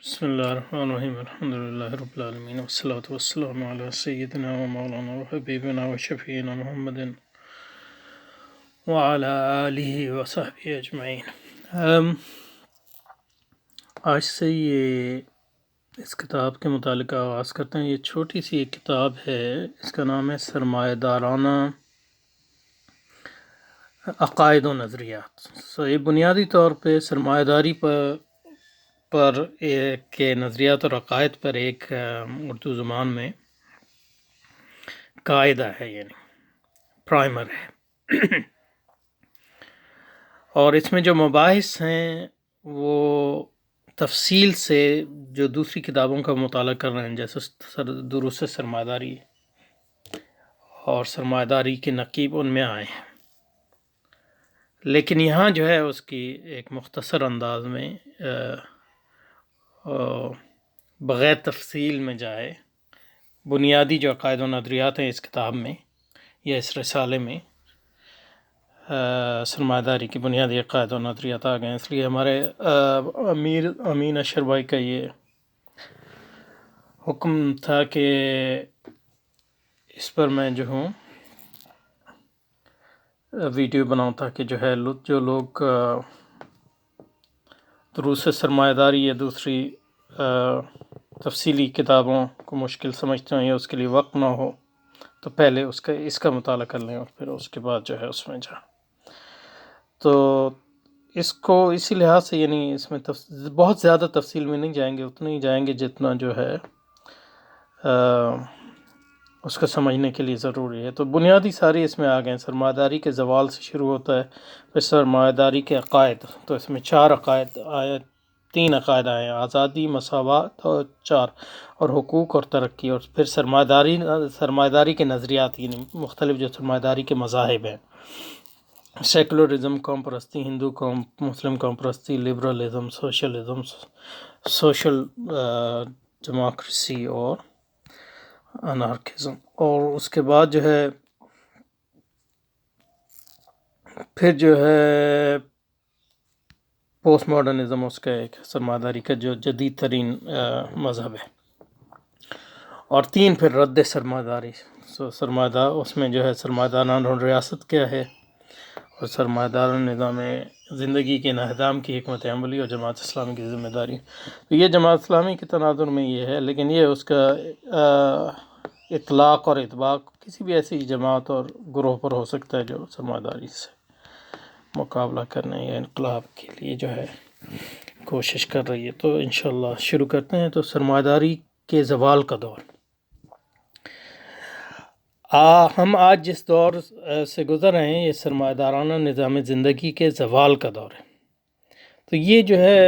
بسم الله الرحمن الرحيم الحمد لله رب العالمين والصلاة والسلام على سيدنا ومولانا وحبيبنا وشفينا محمد وعلى آله وصحبه أجمعين۔ آج سے یہ اس کتاب کے متعلق آغاز کرتے ہیں۔ یہ چھوٹی سی ایک کتاب ہے، اس کا نام ہے سرمایہ دارانہ عقائد و نظریات۔ یہ بنیادی طور پہ سرمایہ داری پر کے نظریات اور عقائد پر ایک اردو زبان میں قاعدہ ہے، یعنی پرائمر ہے۔ اور اس میں جو مباحث ہیں وہ تفصیل سے جو دوسری کتابوں کا مطالعہ کر رہے ہیں، جیسے دروس سرمایہ داری اور سرمایہ داری کے نقیب، ان میں آئے ہیں، لیکن یہاں جو ہے اس کی ایک مختصر انداز میں بغیر تفصیل میں جائے، بنیادی جو عقائد و نظریات ہیں اس کتاب میں یا اس رسالے میں، سرمایہ داری کی بنیادی عقائد و نظریات آ گئے ہیں۔ اس لیے ہمارے امین اشر بھائی کا یہ حکم تھا کہ اس پر میں جو ہوں ویڈیو بناؤں، تاکہ جو لوگ دروس سرمایہ داری یا دوسری تفصیلی کتابوں کو مشکل سمجھتے ہیں یا اس کے لیے وقت نہ ہو، تو پہلے اس کا مطالعہ کر لیں اور پھر اس کے بعد جو ہے اس میں جائیں۔ تو اس کو اسی لحاظ سے، یعنی اس میں بہت زیادہ تفصیل میں نہیں جائیں گے، اتنے ہی جائیں گے جتنا جو ہے اس کو سمجھنے کے لیے ضروری ہے۔ تو بنیادی ساری اس میں آ گئے ہیں۔ سرمایہ داری کے زوال سے شروع ہوتا ہے، پھر سرمایہ داری کے عقائد، تو اس میں 3 عقائد آئے ہیں: آزادی، مساوات اور حقوق اور ترقی، اور پھر سرمایہ داری کے نظریات، یعنی مختلف جو سرمایہ داری کے مذاہب ہیں: سیکولرزم، قوم پرستی، ہندو قوم مسلم قوم پرستی، لبرلزم، سوشلزم، سوشل ڈیموکریسی اور انارکزم۔ اور اس کے بعد جو ہے پھر جو ہے پوسٹ ماڈرنزم، اس کا ایک سرمایہ داری کا جو جدید ترین مذہب ہے۔ اور 3 پھر رد سرمایہ داری، اس میں جو ہے سرمایہ دارانہ ریاست کیا ہے، اور سرمایہ دارانہ نظام زندگی کے انہدام کی حکمت عملی، اور جماعت اسلامی کی ذمہ داری۔ تو یہ جماعت اسلامی کے تناظر میں یہ ہے، لیکن یہ اس کا اطلاق اور اطباق کسی بھی ایسی جماعت اور گروہ پر ہو سکتا ہے جو سرمایہ داری سے مقابلہ کرنے یا انقلاب کے لیے جو ہے کوشش کر رہی ہے۔ تو انشاءاللہ شروع کرتے ہیں۔ تو سرمایہ داری کے زوال کا دور، ہم آج جس دور سے گزر رہے ہیں، یہ سرمایہ دارانہ نظام زندگی کے زوال کا دور ہے۔ تو یہ جو ہے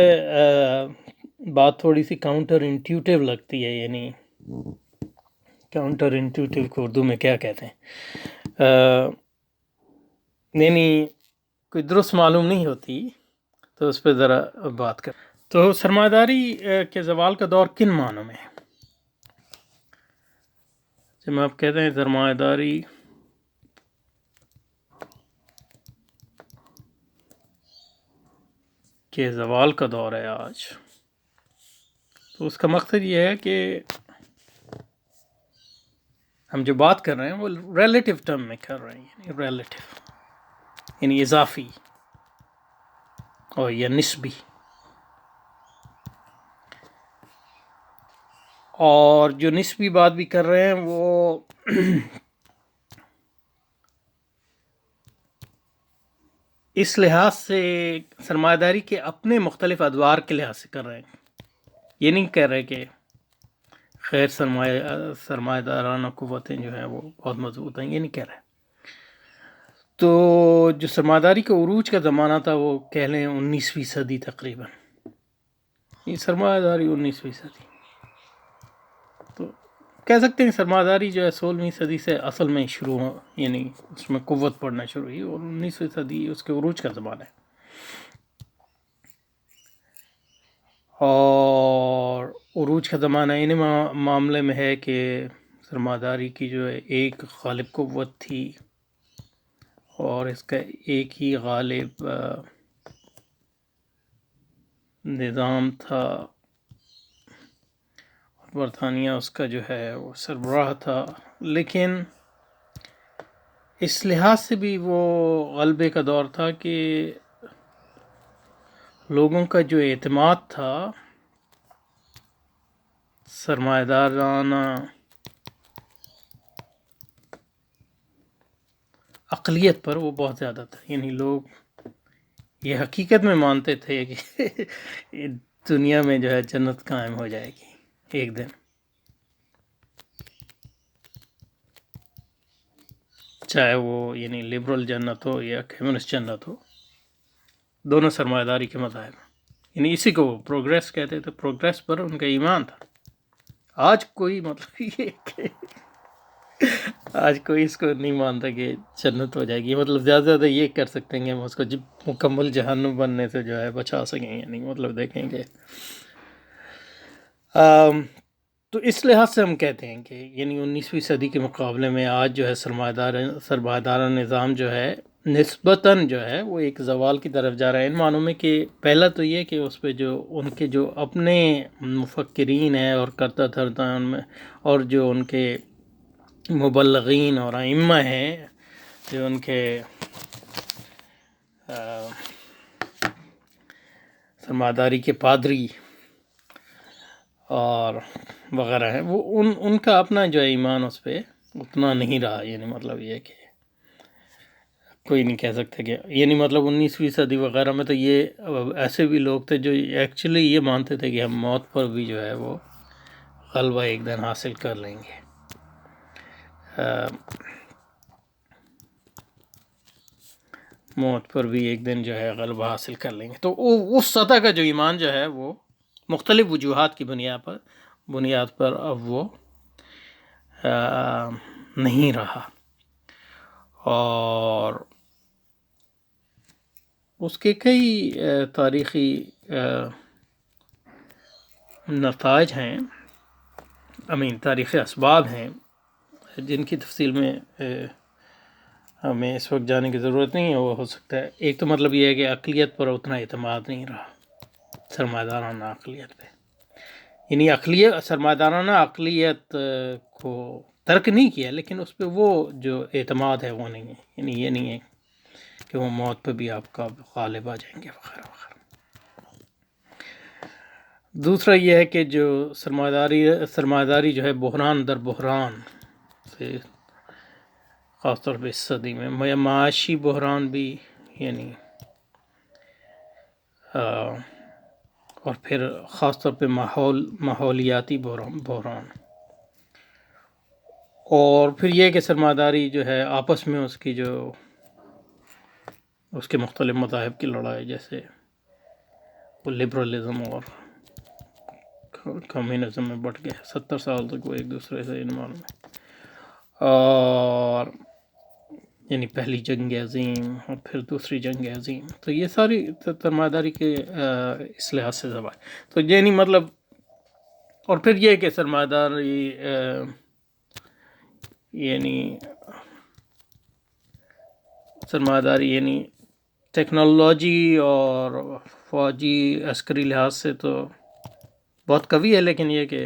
بات تھوڑی سی کاؤنٹر انٹیوٹیو لگتی ہے، یعنی کاؤنٹر انٹیوٹیو کو اردو میں کیا کہتے ہیں، یعنی کوئی درست معلوم نہیں ہوتی، تو اس پہ ذرا بات کر۔ تو سرمایہ داری کے زوال کا دور کن معنوں میں ہے؟ جب آپ کہتے ہیں سرمایہ داری کے زوال کا دور ہے آج، تو اس کا مقصد یہ ہے کہ ہم جو بات کر رہے ہیں وہ ریلیٹیو ٹرم میں کر رہے ہیں، یعنی اضافی اور یا نسبی۔ اور جو نسبی بات بھی کر رہے ہیں وہ اس لحاظ سے سرمایہ داری کے اپنے مختلف ادوار کے لحاظ سے کر رہے ہیں۔ یہ نہیں کہہ رہے کہ خیر سرمایہ دارانہ قوتیں جو ہیں وہ بہت مضبوط ہیں، یہ نہیں کہہ رہے۔ تو جو سرمایہ داری کا عروج کا زمانہ تھا، وہ کہہ لیں 19ویں صدی تقریباً، یہ سرمایہ داری 19ویں صدی، تو کہہ سکتے ہیں سرمایہ داری جو ہے 16ویں صدی سے اصل میں شروع ہو، یعنی اس میں قوت پڑنا شروع ہوئی، اور 19ویں صدی اس کے عروج کا زمانہ ہے۔ اور عروج کا زمانہ ان معاملے میں ہے کہ سرمایہ داری کی جو ہے ایک غالب قوت تھی، اور اس کا ایک ہی غالب نظام تھا، برطانیہ اس کا جو ہے وہ سربراہ تھا، لیکن اس لحاظ سے بھی وہ غلبے کا دور تھا کہ لوگوں کا جو اعتماد تھا سرمایہ دارانہ اقلیت پر وہ بہت زیادہ تھا. یعنی لوگ یہ حقیقت میں مانتے تھے کہ دنیا میں جو ہے جنت قائم ہو جائے گی ایک دن، چاہے وہ یعنی لبرل جنت ہو یا کمیونسٹ جنت ہو، دونوں سرمایہ داری کے مذاہب. یعنی اسی کو وہ پروگریس کہتے تھے، پروگریس پر ان کا ایمان تھا. آج کوئی مطلب یہ کہ آج کوئی اس کو نہیں مانتا کہ جنت ہو جائے گی. مطلب زیادہ سے زیادہ یہ کر سکتے ہیں کہ ہم اس کو مکمل جہنم بننے سے جو ہے بچا سکیں. یعنی مطلب دیکھیں گے. تو اس لحاظ سے ہم کہتے ہیں کہ یعنی 19ویں صدی کے مقابلے میں آج جو ہے سرمایہ دارہ نظام جو ہے نسبتاً جو ہے وہ ایک زوال کی طرف جا رہا ہے. ان معنوں میں کہ پہلا تو یہ کہ اس پہ جو ان کے جو اپنے مفکرین ہیں اور کرتا دھرتا ان میں، اور جو ان کے مبلغین اور ائمہ ہیں، جو ان کے سرمایہ داری کے پادری اور وغیرہ ہیں، وہ ان کا اپنا جو ہے ایمان اس پہ اتنا نہیں رہا. یعنی مطلب یہ کہ کوئی نہیں کہہ سکتے کہ یعنی مطلب 19ویں صدی وغیرہ میں تو یہ ایسے بھی لوگ تھے جو ایکچولی یہ مانتے تھے کہ ہم موت پر بھی جو ہے وہ غلبہ ایک دن حاصل کر لیں گے. موت پر بھی ایک دن جو ہے غلبہ حاصل کر لیں گے. تو اس سطح کا جو ایمان جو ہے وہ مختلف وجوہات کی بنیاد پر اب وہ نہیں رہا، اور اس کے کئی تاریخی نتائج ہیں، تاریخی اسباب ہیں جن کی تفصیل میں ہمیں اس وقت جانے کی ضرورت نہیں ہے. وہ ہو سکتا ہے ایک تو مطلب یہ ہے کہ اقلیت پر اتنا اعتماد نہیں رہا، سرمایہ دارانہ اقلیت پہ. یعنی سرمایہ دارانہ اقلیت کو ترک نہیں کیا، لیکن اس پہ وہ جو اعتماد ہے وہ نہیں ہے. یعنی یہ نہیں ہے کہ وہ موت پہ بھی آپ کا غالب آ جائیں گے وغیرہ وغیرہ. دوسرا یہ ہے کہ جو سرمایہ داری جو ہے بحران در بحران سے، خاص طور پہ اس صدی میں معاشی بحران بھی، یعنی اور پھر خاص طور پہ ماحولیاتی بحران، اور پھر یہ کہ سرمایہ داری جو ہے آپس میں اس کی جو اس کے مختلف مذاہب کی لڑائی، جیسے وہ لبرلزم اور کمیونزم میں بٹ گئے. 70 سال تک وہ ایک دوسرے سے انمان میں، اور یعنی پہلی جنگ عظیم اور پھر دوسری جنگ عظیم. تو یہ ساری سرمایہ داری کے اس لحاظ سے زوال. تو یعنی مطلب، اور پھر یہ کہ سرمایہ داری یعنی ٹیکنالوجی اور فوجی عسکری لحاظ سے تو بہت قوی ہے، لیکن یہ کہ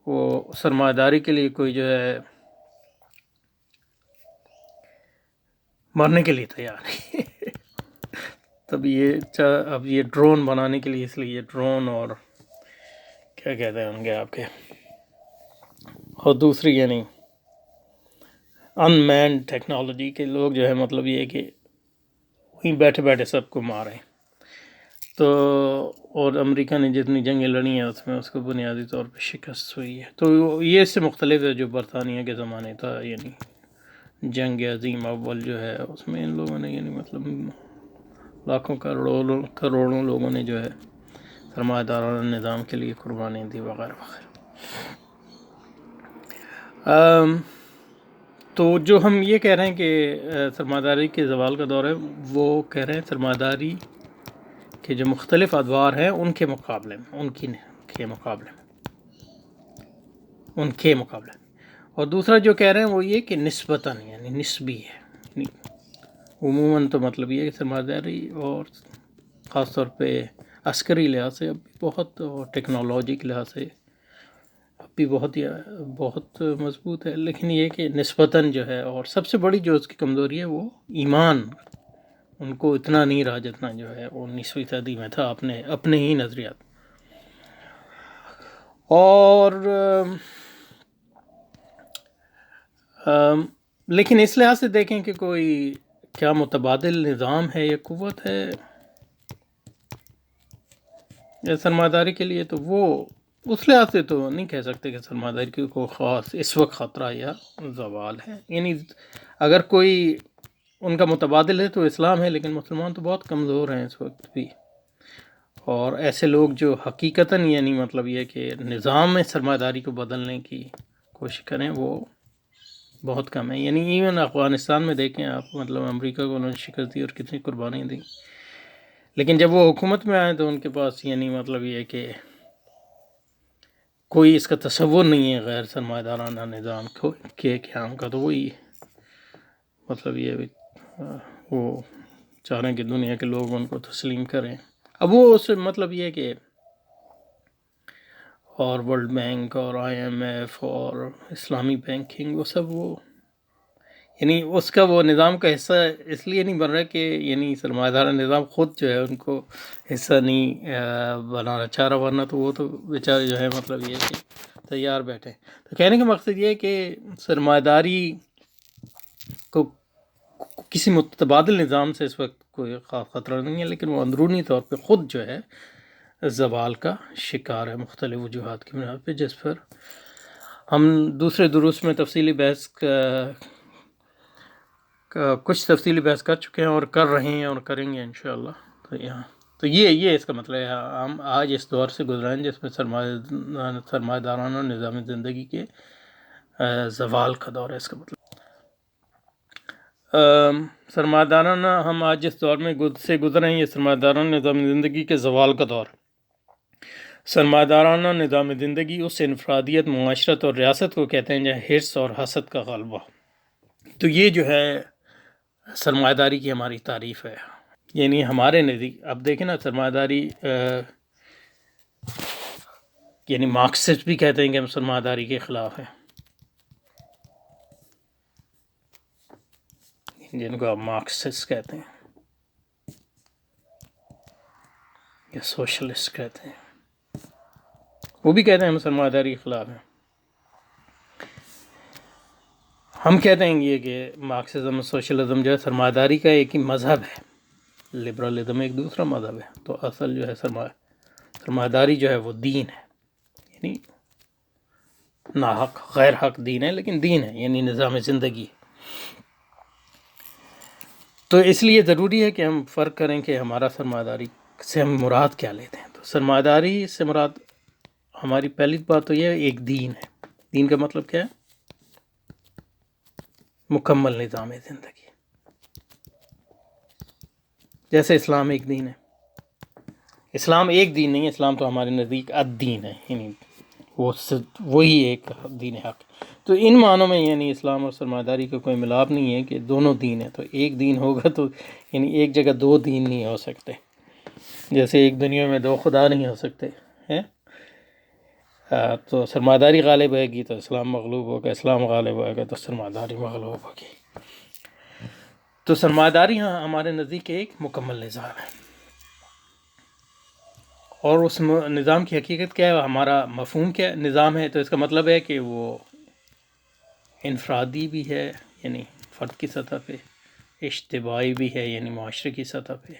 وہ سرمایہ داری کے لیے کوئی جو ہے مرنے کے لیے تیار نہیں. اب یہ ڈرون بنانے کے لیے، اس لیے یہ ڈرون اور کیا کہتے ہیں ان کے آپ کے، اور دوسری یعنی ان مینڈ ٹیکنالوجی کے لوگ جو ہے مطلب یہ کہ وہیں بیٹھے بیٹھے سب کو ماریں. تو اور امریکہ نے جتنی جنگیں لڑی ہیں اس میں اس کو بنیادی طور پہ شکست ہوئی ہے. تو یہ اس سے مختلف ہے جو برطانیہ کے زمانے تھا. یعنی جنگ عظیم اول جو ہے اس میں ان لوگوں نے یعنی مطلب لاکھوں کروڑوں لوگوں نے جو ہے سرمایہ دارانہ نظام کے لیے قربانی دی وغیرہ وغیرہ. تو جو ہم یہ کہہ رہے ہیں کہ سرمایہ داری کے زوال کا دور ہے، وہ کہہ رہے ہیں سرمایہ داری کے جو مختلف ادوار ہیں ان کے مقابلے میں. اور دوسرا جو کہہ رہے ہیں وہ یہ کہ نسبتاً یعنی نسبی ہے. یعنی عموماً تو مطلب یہ ہے کہ سرمایہ داری اور خاص طور پہ عسکری لحاظ سے اب بہت، ٹیکنالوجی کے لحاظ سے بھی بہت مضبوط ہے، لیکن یہ کہ نسبتاً جو ہے، اور سب سے بڑی جو اس کی کمزوری ہے وہ ایمان ان کو اتنا نہیں رہا جتنا جو ہے 19ویں صدی میں تھا اپنے ہی نظریات. اور لیکن اس لحاظ سے دیکھیں کہ کوئی کیا متبادل نظام ہے یا قوت ہے سرمایہ داری کے لیے، تو وہ اس لحاظ سے تو نہیں کہہ سکتے کہ سرمایہ داری کی کوئی خاص اس وقت خطرہ یا زوال ہے. یعنی اگر کوئی ان کا متبادل ہے تو اسلام ہے، لیکن مسلمان تو بہت کمزور ہیں اس وقت بھی. اور ایسے لوگ جو حقیقتاً یعنی مطلب یہ کہ نظام میں سرمایہ داری کو بدلنے کی کوشش کریں وہ بہت کم ہے. یعنی ایون افغانستان میں دیکھیں آپ، مطلب امریکہ کو انہوں نے شکست دی اور کتنی قربانیاں دی، لیکن جب وہ حکومت میں آئے تو ان کے پاس یعنی مطلب یہ کہ کوئی اس کا تصور نہیں ہے غیر سرمایہ دارانہ نظام کے قیام کا. تو وہی مطلب یہ وہ چاہ رہے ہیں کہ دنیا کے لوگ ان کو تسلیم کریں. اب وہ اس مطلب یہ کہ اور ورلڈ بینک اور IMF اور اسلامی بینکنگ وہ سب وہ یعنی اس کا وہ نظام کا حصہ اس لیے نہیں بن رہا کہ یعنی سرمایہ دارہ نظام خود جو ہے ان کو حصہ نہیں بنانا چاہ رہا، ورنہ تو وہ تو بیچارے جو ہے مطلب یہ کہ تیار بیٹھے. تو کہنے کا مقصد یہ ہے کہ سرمایہ داری کو کسی متبادل نظام سے اس وقت کوئی خاص خطرہ نہیں ہے، لیکن وہ اندرونی طور پہ خود جو ہے زوال کا شکار ہے مختلف وجوہات کی بنا پہ، جس پر ہم دوسرے دروس میں تفصیلی بحث کچھ تفصیلی بحث کر چکے ہیں اور کر رہے ہیں اور کریں گے انشاءاللہ. تو یہ اس کا مطلب ہے ہم آج اس دور سے گزرے ہیں جس میں سرمایہ دارانہ نظام زندگی کے زوال کا دور ہے. اس کا مطلب سرمایہ دارانہ ہم آج جس دور میں سے گزرے ہیں یہ سرمایہ دارانہ نظام زندگی کے زوال کا دور. سرمایہ دارانہ نظام زندگی اس انفرادیت، معاشرت اور ریاست کو کہتے ہیں جہاں حرص اور حسد کا غلبہ. تو یہ جو ہے سرمایہ داری کی ہماری تعریف ہے. یعنی ہمارے نزدیک اب دیکھیں نا، سرمایہ داری یعنی مارکسسٹ بھی کہتے ہیں کہ ہم سرمایہ داری کے خلاف ہیں، جن کو آپ مارکسسٹ کہتے ہیں یا سوشلسٹ کہتے ہیں، وہ بھی کہتے ہیں ہم سرمایہ داری کے خلاف ہیں. ہم کہتے ہیں یہ کہ مارکسزم سوشلزم جو ہے سرمایہ داری کا ایک ہی مذہب ہے، لبرلزم ایک دوسرا مذہب ہے. تو اصل جو ہے سرمایہ داری جو ہے وہ دین ہے، یعنی ناحق غیر حق دین ہے، لیکن دین ہے یعنی نظام زندگی. تو اس لیے ضروری ہے کہ ہم فرق کریں کہ ہمارا سرمایہ داری سے ہم مراد کیا لیتے ہیں. تو سرمایہ داری سے مراد ہماری پہلی بات تو یہ ایک دین ہے. دین کا مطلب کیا ہے؟ مکمل نظام زندگی. جیسے اسلام ایک دین ہے. اسلام ایک دین نہیں ہے، اسلام تو ہمارے نزدیک الدین ہے، یعنی وہی ایک دین حق. تو ان معنوں میں یعنی اسلام اور سرمایہ داری کا کوئی ملاپ نہیں ہے کہ دونوں دین ہیں. تو ایک دین ہوگا تو یعنی ایک جگہ دو دین نہیں ہو سکتے، جیسے ایک دنیا میں دو خدا نہیں ہو سکتے ہیں. تو سرمایہ داری غالب آئے گی تو اسلام مغلوب ہوگا، اسلام غالب آئے گا تو سرمایہ داری مغلوب ہوگی. تو سرمایہ داری ہمارے نزدیک ایک مکمل نظام ہے، اور اس نظام کی حقیقت کیا ہے، ہمارا مفہوم کیا نظام ہے. تو اس کا مطلب ہے کہ وہ انفرادی بھی ہے یعنی فرد کی سطح پہ، اجتماعی بھی ہے یعنی معاشرے کی سطح پہ،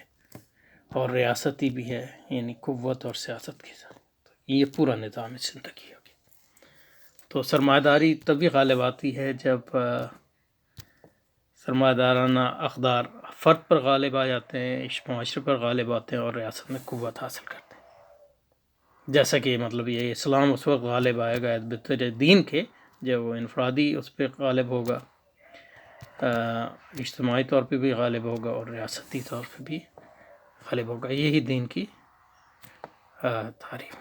اور ریاستی بھی ہے یعنی قوت اور سیاست کی سطح. یہ پورا نظام زندگی ہوگی. تو سرمایہ داری تبھی غالب آتی ہے جب سرمایہ دارانہ اقدار فرد پر غالب آ جاتے ہیں، معاشرے پر غالب آتے ہیں اور ریاست میں قوت حاصل کرتے ہیں. جیسا کہ مطلب یہ اسلام اس وقت غالب آئے گا بطور دین کے جب وہ انفرادی اس پہ غالب ہوگا، اجتماعی طور پہ بھی غالب ہوگا اور ریاستی طور پہ بھی غالب ہوگا. یہی دین کی تعریف.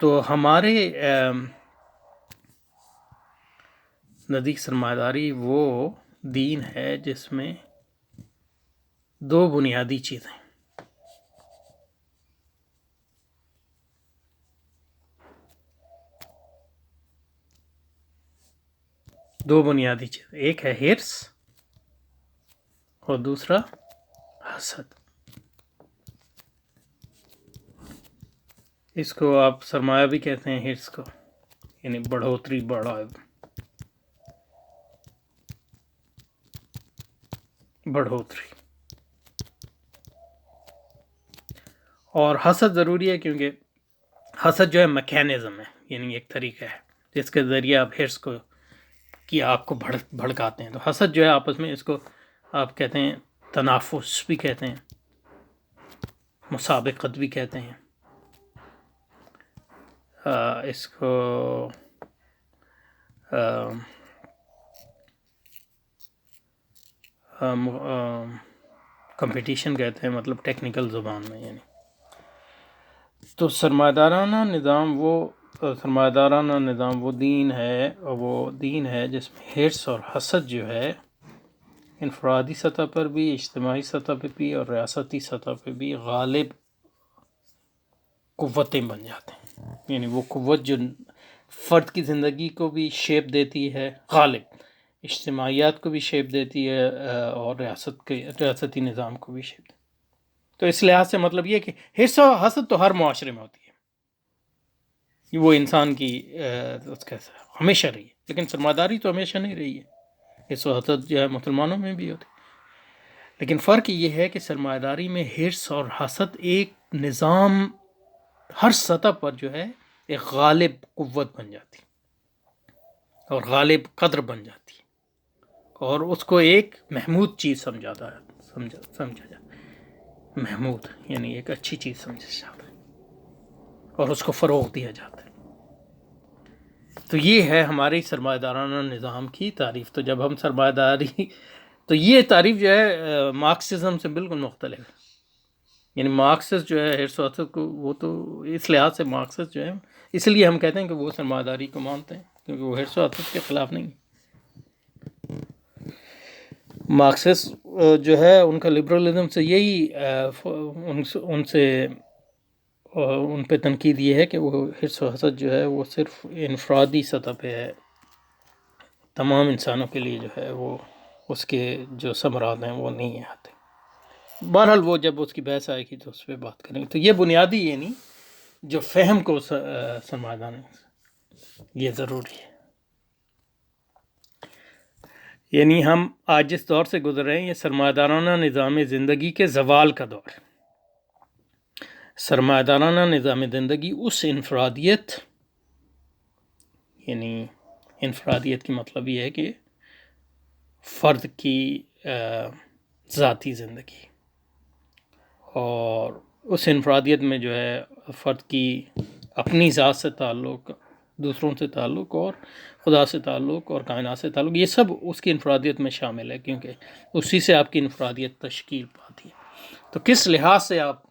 تو ہمارے نزدیک سرمایہ داری وہ دین ہے جس میں دو بنیادی چیزیں، دو بنیادی چیز، ایک ہے ہرس اور دوسرا حسد. اس کو آپ سرمایہ بھی کہتے ہیں، ہرس کو، یعنی بڑھوتری، بڑھوتری. اور حسد ضروری ہے کیونکہ حسد جو ہے میکینزم ہے، یعنی ایک طریقہ ہے جس کے ذریعے آپ ہرس کو کی آگ کو بھڑکاتے ہیں. تو حسد جو ہے آپس میں، اس کو آپ کہتے ہیں تنافس بھی کہتے ہیں، مسابقت بھی کہتے ہیں، اس کو کمپٹیشن کہتے ہیں، مطلب ٹیکنیکل زبان میں. یعنی تو سرمایہ دارانہ نظام وہ دین ہے جس میں ہرس اور حسد جو ہے انفرادی سطح پر بھی، اجتماعی سطح پہ بھی اور ریاستی سطح پہ بھی غالب قوتیں بن جاتے ہیں. یعنی وہ قوت جو فرد کی زندگی کو بھی شیپ دیتی ہے، غالب اجتماعیات کو بھی شیپ دیتی ہے، اور ریاستی نظام کو بھی شیپ دیتی ہے. تو اس لحاظ سے مطلب یہ کہ حرص و حسد تو ہر معاشرے میں ہوتی ہے، وہ انسان کی ہمیشہ رہی ہے، لیکن سرمایہ داری تو ہمیشہ نہیں رہی ہے. حرص و حسد جو ہے مسلمانوں میں بھی ہوتی ہے، لیکن فرق یہ ہے کہ سرمایہ داری میں حرص اور حسد ایک نظام ہر سطح پر جو ہے ایک غالب قوت بن جاتی اور غالب قدر بن جاتی، اور اس کو ایک محمود چیز سمجھا جاتا ہے. محمود یعنی ایک اچھی چیز سمجھا جاتا ہے اور اس کو فروغ دیا جاتا ہے. تو یہ ہے ہماری سرمایہ دارانہ نظام کی تعریف. تو جب ہم سرمایہ داری، تو یہ تعریف جو ہے مارکسزم سے بالکل مختلف ہے. یعنی مارکسسٹ جو ہے حرص و حسد کو، وہ تو اس لحاظ سے مارکسسٹ جو ہے، اس لیے ہم کہتے ہیں کہ وہ سرمایہ داری کو مانتے ہیں، کیونکہ وہ حرص و حسد کے خلاف نہیں. مارکسسٹ جو ہے ان کا لبرلزم سے یہی ان پہ تنقید یہ ہے کہ وہ حرص و حسد جو ہے وہ صرف انفرادی سطح پہ ہے، تمام انسانوں کے لیے جو ہے وہ اس کے جو ثمرات ہیں وہ نہیں آتے. بہرحال وہ جب اس کی بحث آئے گی تو اس پہ بات کریں گے. تو یہ بنیادی یعنی جو فہم کو سمجھانا یہ ضروری ہے. یعنی ہم آج جس دور سے گزر رہے ہیں یہ سرمایہ دارانہ نظام زندگی کے زوال کا دور ہے. سرمایہ دارانہ نظام زندگی اس انفرادیت، یعنی انفرادیت کی مطلب یہ ہے کہ فرد کی ذاتی زندگی، اور اس انفرادیت میں جو ہے فرد کی اپنی ذات سے تعلق، دوسروں سے تعلق اور خدا سے تعلق اور کائنات سے تعلق، یہ سب اس کی انفرادیت میں شامل ہے، کیونکہ اسی سے آپ کی انفرادیت تشکیل پاتی ہے. تو کس لحاظ سے آپ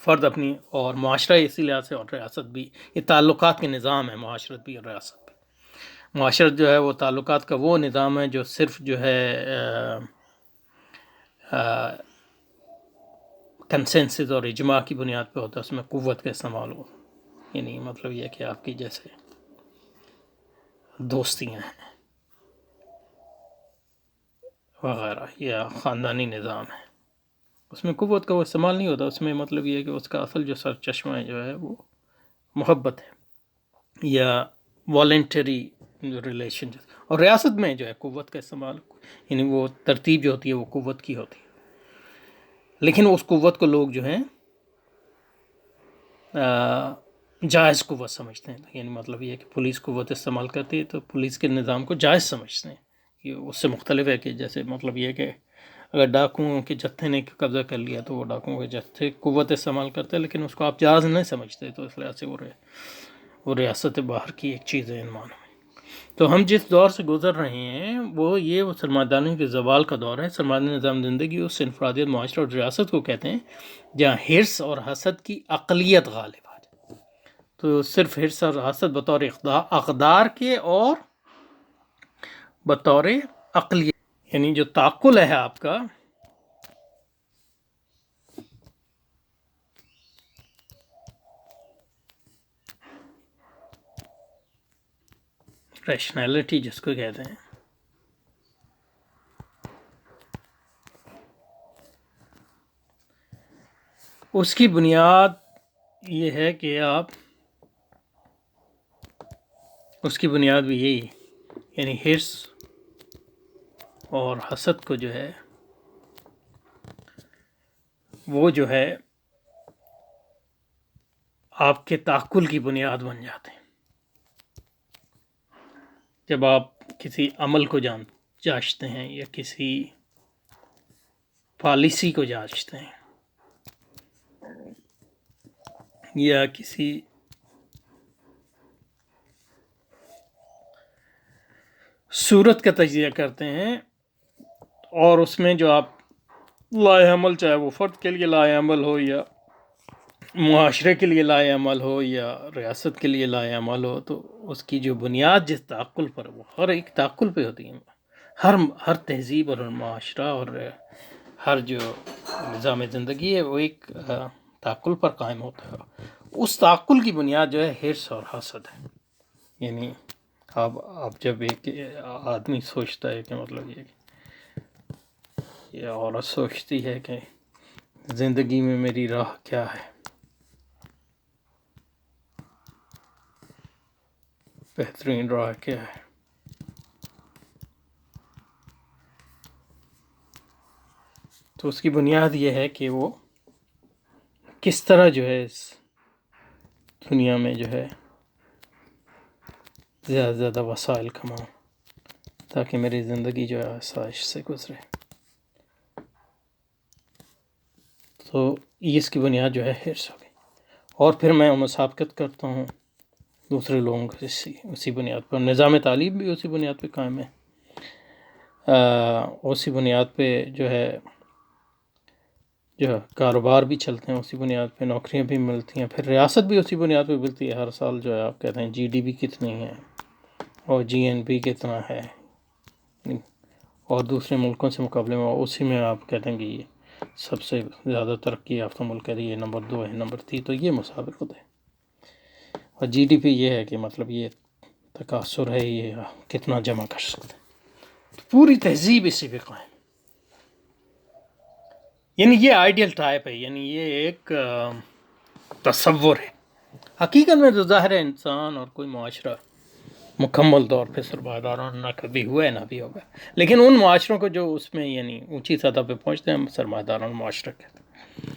فرد اپنی، اور معاشرہ اسی لحاظ سے، اور ریاست بھی، یہ تعلقات کے نظام ہے، معاشرت بھی اور ریاست بھی. معاشرت جو ہے وہ تعلقات کا وہ نظام ہے جو صرف جو ہے کنسنسس اور اجماع کی بنیاد پہ ہوتا ہے، اس میں قوت کا استعمال ہو. یعنی مطلب یہ کہ آپ کی جیسے دوستیاں ہیں وغیرہ یا خاندانی نظام ہے، اس میں قوت کا وہ استعمال نہیں ہوتا. اس میں مطلب یہ ہے کہ اس کا اصل جو سر چشمہ جو ہے وہ محبت ہے یا والنٹری ریلیشن. اور ریاست میں جو ہے قوت کا استعمال، یعنی وہ ترتیب جو ہوتی ہے وہ قوت کی ہوتی ہے، لیکن اس قوت کو لوگ جو ہیں جائز قوت سمجھتے ہیں. یعنی مطلب یہ ہے کہ پولیس قوت استعمال کرتی ہے تو پولیس کے نظام کو جائز سمجھتے ہیں. یہ اس سے مختلف ہے کہ جیسے مطلب یہ ہے کہ اگر ڈاکوؤں کے جتھے نے قبضہ کر لیا تو وہ ڈاکوؤں کے جتھے قوت استعمال کرتے ہیں، لیکن اس کو آپ جائز نہیں سمجھتے. تو اس لحاظ سے وہ ریاست باہر کی ایک چیز ہے ان معنوں میں. تو ہم جس دور سے گزر رہے ہیں وہ سرمایہ داری کے زوال کا دور ہے. سرمایہ داری نظام زندگی اس انفرادیت، معاشرہ اور ریاست کو کہتے ہیں جہاں حرص اور حسد کی اقلیت غالب آ جائے. تو صرف حرص اور حسد بطور اقدار کے اور بطور اقلیت، یعنی جو تعقل ہے آپ کا، ریشنلٹی جس کو کہتے ہیں، اس کی بنیاد یہ ہے کہ اس کی بنیاد بھی یہی ہے، یعنی حرص اور حسد کو جو ہے وہ جو ہے آپ کے تعقل کی بنیاد بن جاتے ہیں۔ جب آپ کسی عمل کو جانچتے ہیں یا کسی پالیسی کو جانچتے ہیں یا کسی صورت کا تجزیہ کرتے ہیں اور اس میں جو آپ لائے عمل، چاہے وہ فرد کے لیے لائے عمل ہو یا معاشرے کے لیے لائے عمل ہو یا ریاست کے لیے لائے عمل ہو، تو اس کی جو بنیاد جس تعقل پر، وہ ہر ایک تعقل پہ ہوتی ہے۔ ہر تہذیب اور ہر معاشرہ اور ہر جو نظام زندگی ہے وہ ایک تعقل پر قائم ہوتا ہے۔ اس تعقل کی بنیاد جو ہے حرص اور حسد ہے۔ یعنی اب جب ایک آدمی سوچتا ہے کہ مطلب یہ یا عورت سوچتی ہے کہ زندگی میں میری راہ کیا ہے، بہترین راہ کیا ہے، تو اس کی بنیاد یہ ہے کہ وہ کس طرح جو ہے اس دنیا میں جو ہے زیادہ سے زیادہ وسائل کماؤں تاکہ میری زندگی جو ہے آسائش سے گزرے۔ تو یہ اس کی بنیاد جو ہے حرص ہوگی، اور پھر میں مسابقت کرتا ہوں دوسرے لوگوں کو اسی بنیاد پر۔ نظام تعلیم بھی اسی بنیاد پہ قائم ہے، اسی بنیاد پہ جو ہے کاروبار بھی چلتے ہیں، اسی بنیاد پہ نوکریاں بھی ملتی ہیں، پھر ریاست بھی اسی بنیاد پہ ملتی ہے۔ ہر سال جو ہے آپ کہتے ہیں GDP کتنی ہے اور GNP کتنا ہے، اور دوسرے ملکوں سے مقابلے میں اسی میں آپ کہتے ہیں کہ یہ سب سے زیادہ ترقی یافتہ ملک ہے، یہ نمبر 2 ہے، نمبر 3، تو یہ مسابقت ہے۔ اور GDP یہ ہے کہ مطلب یہ تکاثر ہے، یہ کتنا جمع کر سکتے ہیں، تو پوری تہذیب اسی پہ قائم۔ یعنی یہ آئیڈیل ٹائپ ہے، یعنی یہ ایک تصور ہے۔ حقیقت میں تو ظاہر ہے انسان اور کوئی معاشرہ مکمل طور پہ سرمایہ دارانہ نہ کبھی ہوا ہے نہ بھی ہوگا، لیکن ان معاشروں کو جو اس میں یعنی اونچی سطح پہ پہنچتے ہیں ہم سرمایہ دارانہ معاشرہ کہتے ہیں۔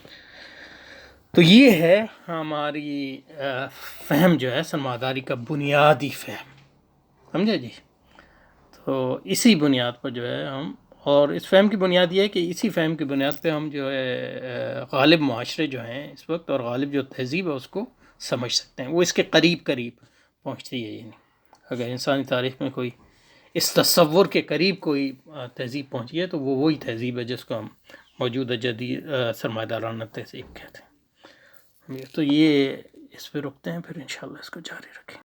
تو یہ ہے ہماری فہم جو ہے سرمایہ داری کا بنیادی فہم، سمجھے جی؟ تو اسی بنیاد پر جو ہے ہم، اور اس فہم کی بنیاد یہ ہے کہ اسی فہم کی بنیاد پہ ہم جو ہے غالب معاشرے جو ہیں اس وقت اور غالب جو تہذیب ہے اس کو سمجھ سکتے ہیں، وہ اس کے قریب پہنچتی ہے۔ یعنی اگر انسانی تاریخ میں کوئی اس تصور کے قریب کوئی تہذیب پہنچی ہے تو وہ وہی تہذیب ہے جس کو ہم موجودہ جدید سرمایہ دارانہ تہذیب کہتے ہیں۔ تو یہ اس پہ رکتے ہیں، پھر انشاءاللہ اس کو جاری رکھیں۔